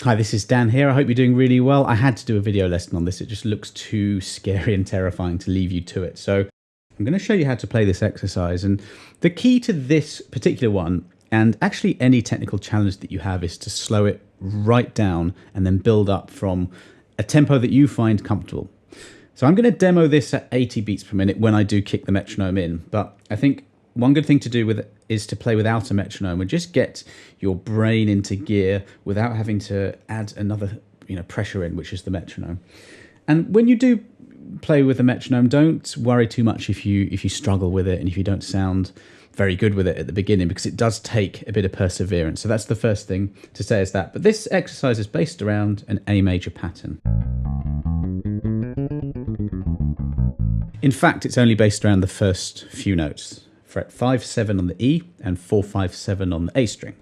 Hi, this is Dan here. I hope you're doing really well. I had to do a video lesson on this. It just looks too scary and terrifying to leave you to it. So I'm going to show you how to play this exercise. And the key to this particular one, and actually any technical challenge that you have, is to slow it right down and then build up from a tempo that you find comfortable. So I'm going to demo this at 80 beats per minute when I do kick the metronome in. But I think one good thing to do with it is to play without a metronome and just get your brain into gear without having to add another pressure in, which is the metronome. And when you do play with a metronome, don't worry too much if you struggle with it and if you don't sound very good with it at the beginning, because it does take a bit of perseverance. So that's the first thing to say, is that. But this exercise is based around an A major pattern. In fact, it's only based around the first few notes. Fret 5, 7 on the E and 4, 5, 7 on the A string.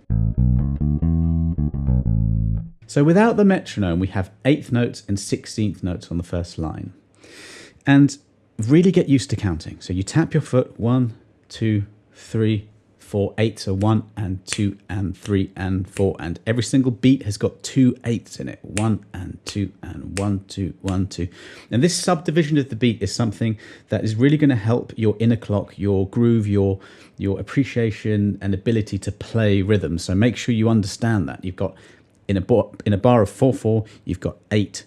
So without the metronome, we have 8th notes and 16th notes on the first line. And really get used to counting. So you tap your foot, 1, 2, 3, 4, 8. So 1 and 2 and 3 and 4. And every single beat has got 2 8s in it. 1 and 2 and 1, 2, 1, 2. And this subdivision of the beat is something that is really going to help your inner clock, your groove, your appreciation and ability to play rhythms. So make sure you understand that. You've got in a bar of 4/4, you've got 8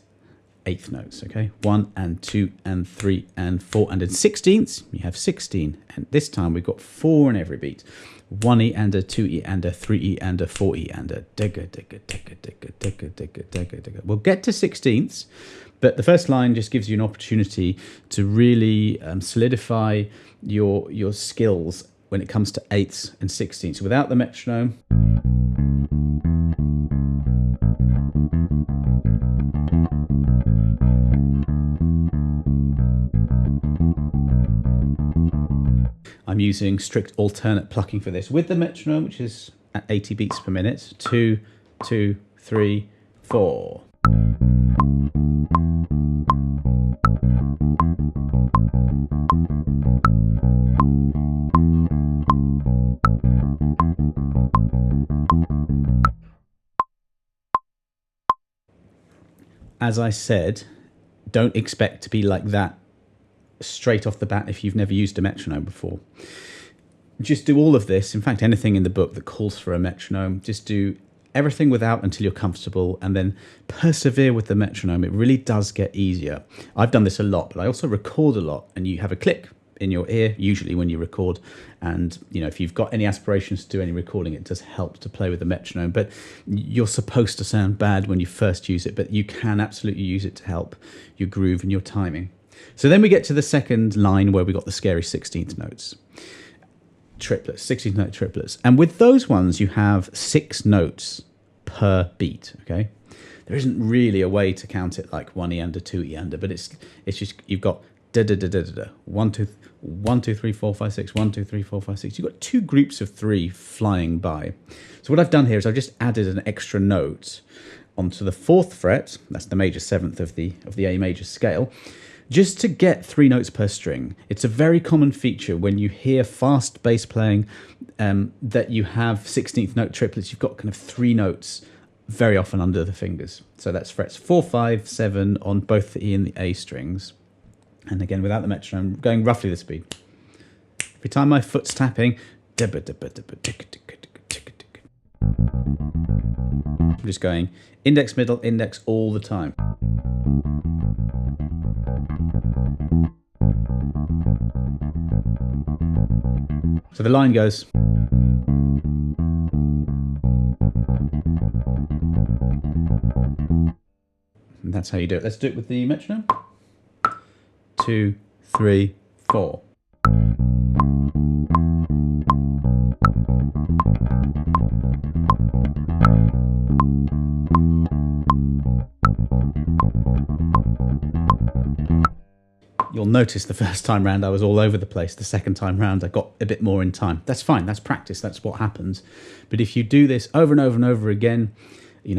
8th notes, okay? 1 and 2 and 3 and 4. And in 16ths, you have 16. And this time we've got 4 in every beat. 1E and a 2E and a 3E and a 4E and a digga, digga, digga, digga, digga, digga, digga, digga. We'll get to 16ths, but the first line just gives you an opportunity to really solidify your skills when it comes to 8ths and 16ths. So without the metronome, I'm using strict alternate plucking for this. With the metronome, which is at 80 beats per minute, 2, 2, 3, 4. As I said, don't expect to be like that straight off the bat if you've never used a metronome before. Just do all of this. In fact, anything in the book that calls for a metronome, just do everything without until you're comfortable, and then persevere with the metronome. It really does get easier. I've done this a lot, but I also record a lot, and you have a click in your ear usually when you record. And if you've got any aspirations to do any recording, it does help to play with the metronome. But you're supposed to sound bad when you first use it, but you can absolutely use it to help your groove and your timing. So then we get to the second line where we got the scary 16th notes. Triplets, 16th note triplets. And with those ones, you have 6 notes per beat, okay? There isn't really a way to count it like 1E under, 2E under, but it's just, you've got da-da-da-da-da-da, 1, 2, 3, 4, 5, 6, 1, 2, 3, 4, 5, 6. You've got 2 groups of 3 flying by. So what I've done here is I've just added an extra note onto the 4th fret, that's the major 7th of the A major scale, just to get 3 notes per string. It's a very common feature when you hear fast bass playing that you have 16th note triplets. You've got kind of 3 notes very often under the fingers. So that's frets 4, 5, 7 on both the E and the A strings. And again, without the metronome, going roughly the speed. Every time my foot's tapping, I'm just going index, middle, index all the time. So the line goes. And that's how you do it. Let's do it with the metronome. 2, 3, 4. You'll notice the first time round I was all over the place. The second time round I got a bit more in time. That's fine, that's practice, that's what happens. But if you do this over and over and over again,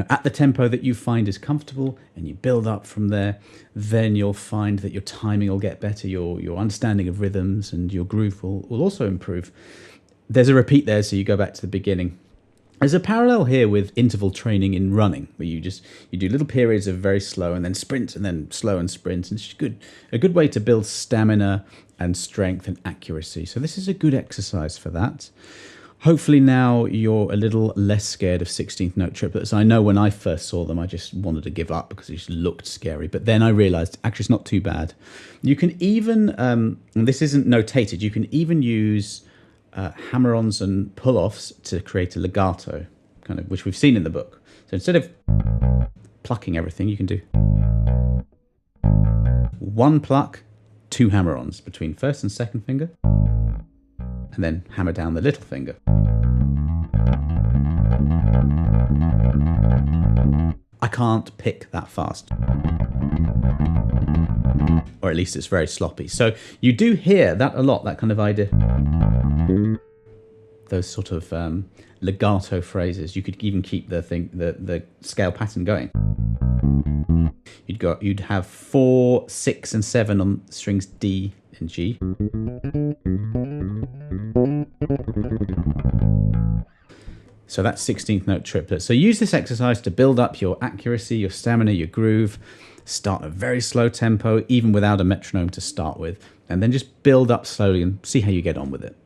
at the tempo that you find is comfortable, and you build up from there, then you'll find that your timing will get better, your understanding of rhythms and your groove will also improve. There's a repeat there, so you go back to the beginning. There's a parallel here with interval training in running, where you do little periods of very slow and then sprint and then slow and sprint. And it's a good way to build stamina and strength and accuracy. So this is a good exercise for that. Hopefully now you're a little less scared of 16th note triplets. I know when I first saw them, I just wanted to give up because it just looked scary. But then I realized actually it's not too bad. You can even, and this isn't notated, you can even use hammer-ons and pull-offs to create a legato, kind of, which we've seen in the book. So instead of plucking everything, you can do one pluck, two hammer-ons between first and second finger, and then hammer down the little finger. I can't pick that fast. Or at least it's very sloppy. So you do hear that a lot, that kind of idea. Those sort of legato phrases. You could even keep the scale pattern going. You'd have 4, 6, and 7 on strings D and G. So that's 16th note triplet. So use this exercise to build up your accuracy, your stamina, your groove. Start at a very slow tempo, even without a metronome to start with, and then just build up slowly and see how you get on with it.